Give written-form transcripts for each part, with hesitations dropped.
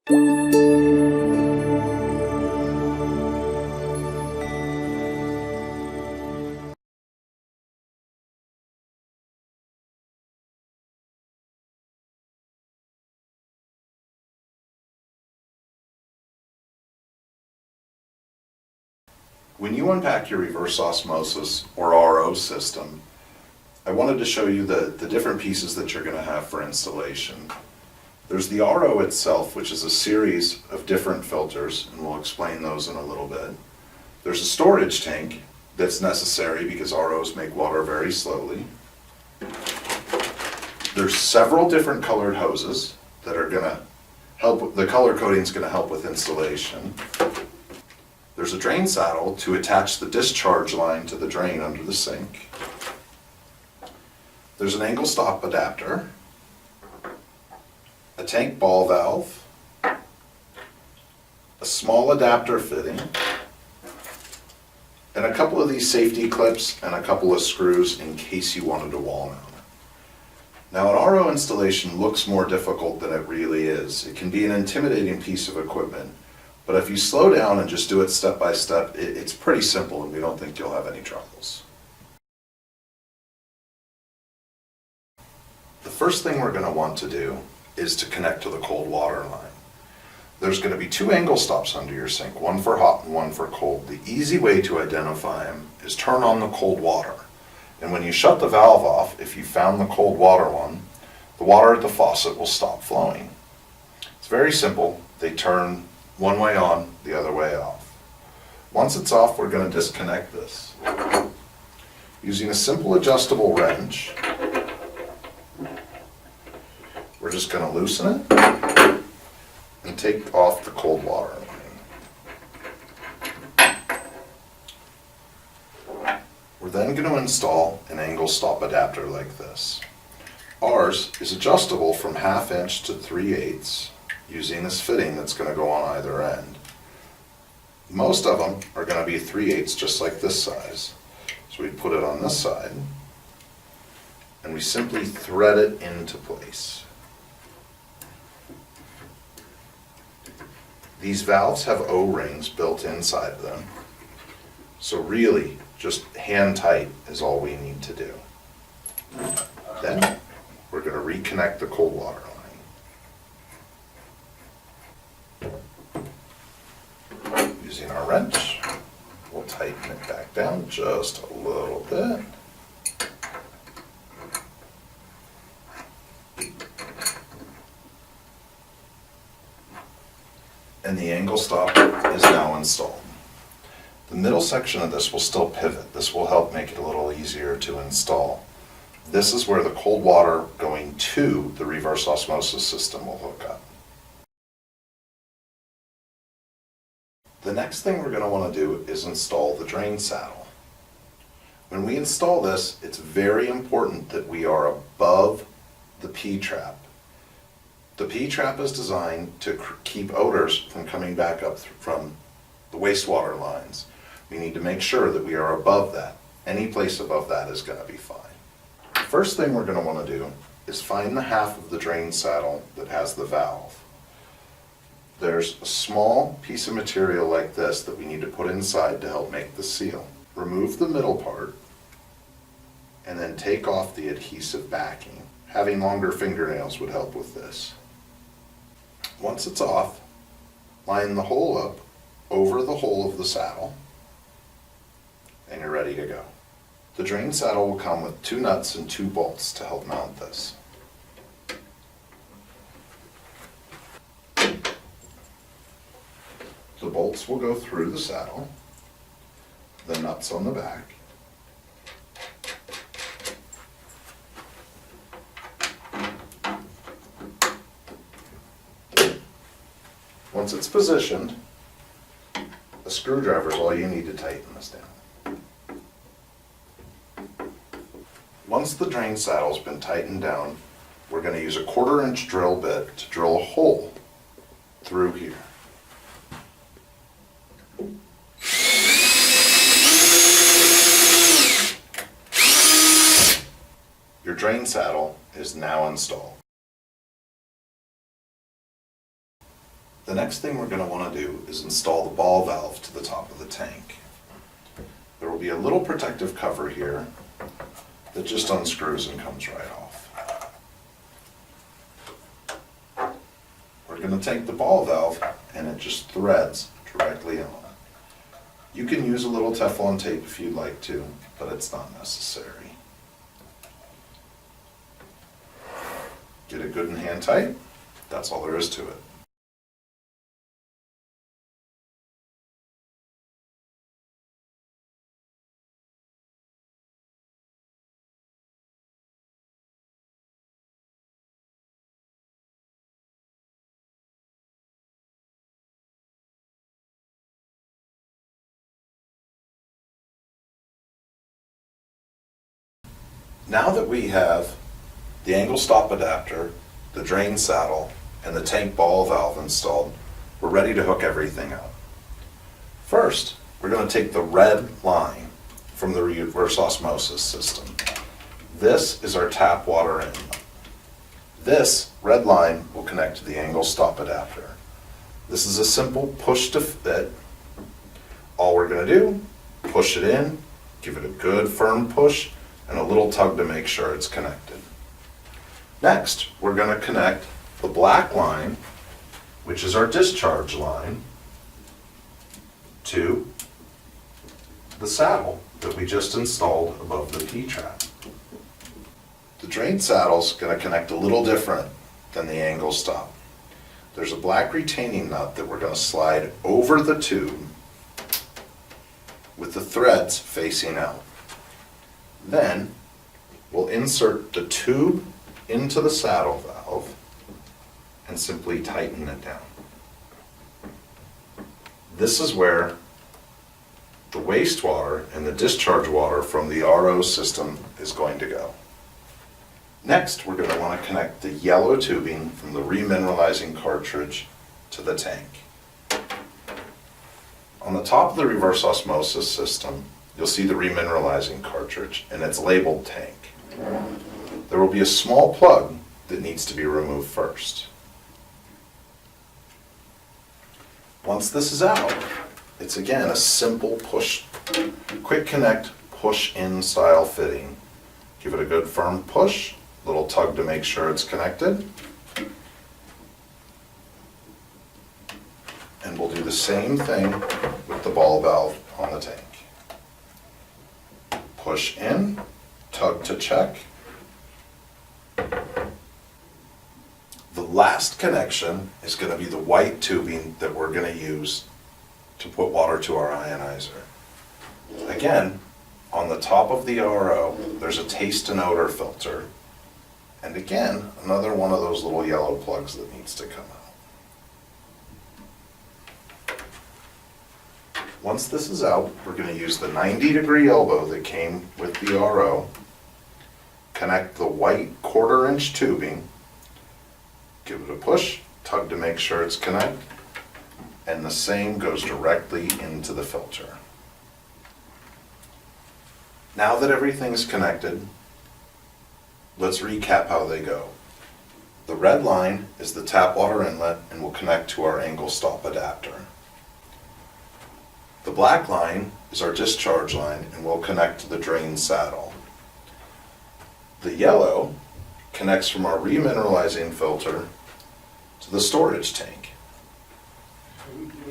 When you unpack your reverse osmosis or RO system, I wanted to show you the different pieces that you're going to have for installation. There's the RO itself, which is a series of different filters, and we'll explain those in a little bit. There's a storage tank that's necessary because ROs make water very slowly. There's several different colored hoses that are going to help, the color coding is going to help with installation. There's a drain saddle to attach the discharge line to the drain under the sink. There's an angle stop adapter, a tank ball valve, a small adapter fitting, and a couple of these safety clips and a couple of screws in case you wanted to wall mount it. Now, an RO installation looks more difficult than it really is. It can be an intimidating piece of equipment, but if you slow down and just do it step by step, it's pretty simple and we don't think you'll have any troubles. The first thing we're going to want to do is to connect to the cold water line. There's going to be two angle stops under your sink, one for hot and one for cold. The easy way to identify them is turn on the cold water. And when you shut the valve off, if you found the cold water one, the water at the faucet will stop flowing. It's very simple. They turn one way on, the other way off. Once it's off, we're going to disconnect this. Using a simple adjustable wrench, we're just going to loosen it and take off the cold water line. We're then going to install an angle stop adapter like this. Ours is adjustable from 1/2 inch to 3/8 using this fitting that's going to go on either end. Most of them are going to be 3/8 just like this size. So we put it on this side and we simply thread it into place. These valves have O-rings built inside them, so really just hand tight is all we need to do. Then we're going to reconnect the cold water line. Using our wrench, we'll tighten it back down just a little bit. And the angle stop is now installed. The middle section of this will still pivot. This will help make it a little easier to install. This is where the cold water going to the reverse osmosis system will hook up. The next thing we're going to want to do is install the drain saddle. When we install this, it's very important that we are above the P-trap. The P-trap is designed to keep odors from coming back up from the wastewater lines. We need to make sure that we are above that. Any place above that is going to be fine. The first thing we're going to want to do is find the half of the drain saddle that has the valve. There's a small piece of material like this that we need to put inside to help make the seal. Remove the middle part and then take off the adhesive backing. Having longer fingernails would help with this. Once it's off, line the hole up over the hole of the saddle and you're ready to go. The drain saddle will come with 2 nuts and 2 bolts to help mount this. The bolts will go through the saddle, the nuts on the back, once it's positioned, a screwdriver is all you need to tighten this down. Once the drain saddle's been tightened down, we're going to use a 1/4 inch drill bit to drill a hole through here. Your drain saddle is now installed. The next thing we're going to want to do is install the ball valve to the top of the tank. There will be a little protective cover here that just unscrews and comes right off. We're going to take the ball valve and it just threads directly on. You can use a little Teflon tape if you'd like to, but it's not necessary. Get it good and hand tight. That's all there is to it. Now that we have the angle stop adapter, the drain saddle, and the tank ball valve installed, we're ready to hook everything up. First, we're going to take the red line from the reverse osmosis system. This is our tap water inlet. This red line will connect to the angle stop adapter. This is a simple push to fit. All we're going to do, push it in, give it a good firm push, and a little tug to make sure it's connected. Next, we're going to connect the black line, which is our discharge line, to the saddle that we just installed above the P-trap. The drain saddle's going to connect a little different than the angle stop. There's a black retaining nut that we're going to slide over the tube with the threads facing out. Then we'll insert the tube into the saddle valve and simply tighten it down. This is where the wastewater and the discharge water from the RO system is going to go. Next, we're going to want to connect the yellow tubing from the remineralizing cartridge to the tank. On the top of the reverse osmosis system, you'll see the remineralizing cartridge and it's labeled tank. There will be a small plug that needs to be removed first. Once this is out, it's again a simple push, quick connect, push in style fitting. Give it a good firm push, little tug to make sure it's connected. And we'll do the same thing with the ball valve on the tank. Push in, tug to check. The last connection is going to be the white tubing that we're going to use to put water to our ionizer. Again, on the top of the RO, there's a taste and odor filter. And again, another one of those little yellow plugs that needs to come out. Once this is out, we're going to use the 90-degree elbow that came with the RO, connect the white 1/4-inch tubing, give it a push, tug to make sure it's connected, and the same goes directly into the filter. Now that everything's connected, let's recap how they go. The red line is the tap water inlet and will connect to our angle stop adapter. The black line is our discharge line and will connect to the drain saddle. The yellow connects from our remineralizing filter to the storage tank.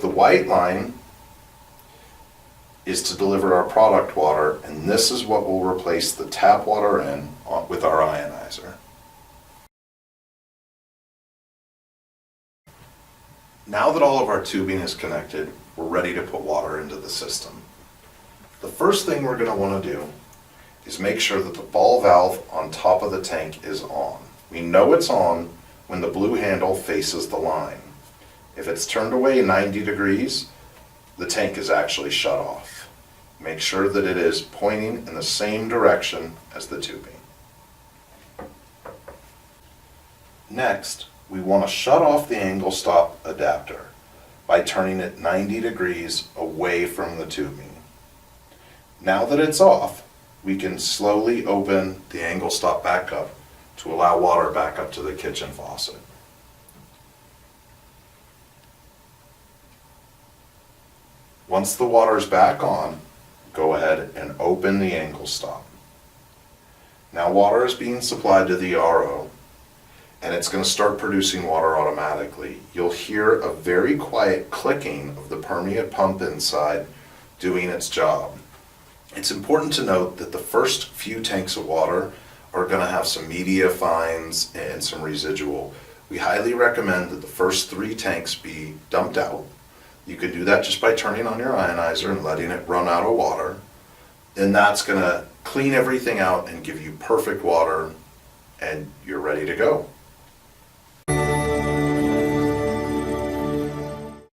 The white line is to deliver our product water, and this is what will replace the tap water in with our ionizer. Now that all of our tubing is connected, we're ready to put water into the system. The first thing we're going to want to do is make sure that the ball valve on top of the tank is on. We know it's on when the blue handle faces the line. If it's turned away 90 degrees, the tank is actually shut off. Make sure that it is pointing in the same direction as the tubing. Next, we want to shut off the angle stop adapter by turning it 90 degrees away from the tubing. Now that it's off, we can slowly open the angle stop back up to allow water back up to the kitchen faucet. Once the water's back on, go ahead and open the ankle stop. Now water is being supplied to the RO, and it's going to start producing water automatically. You'll hear a very quiet clicking of the permeate pump inside doing its job. It's important to note that the first few tanks of water are going to have some media fines and some residual. We highly recommend that the first 3 tanks be dumped out. You can do that just by turning on your ionizer and letting it run out of water. And that's going to clean everything out and give you perfect water, and you're ready to go.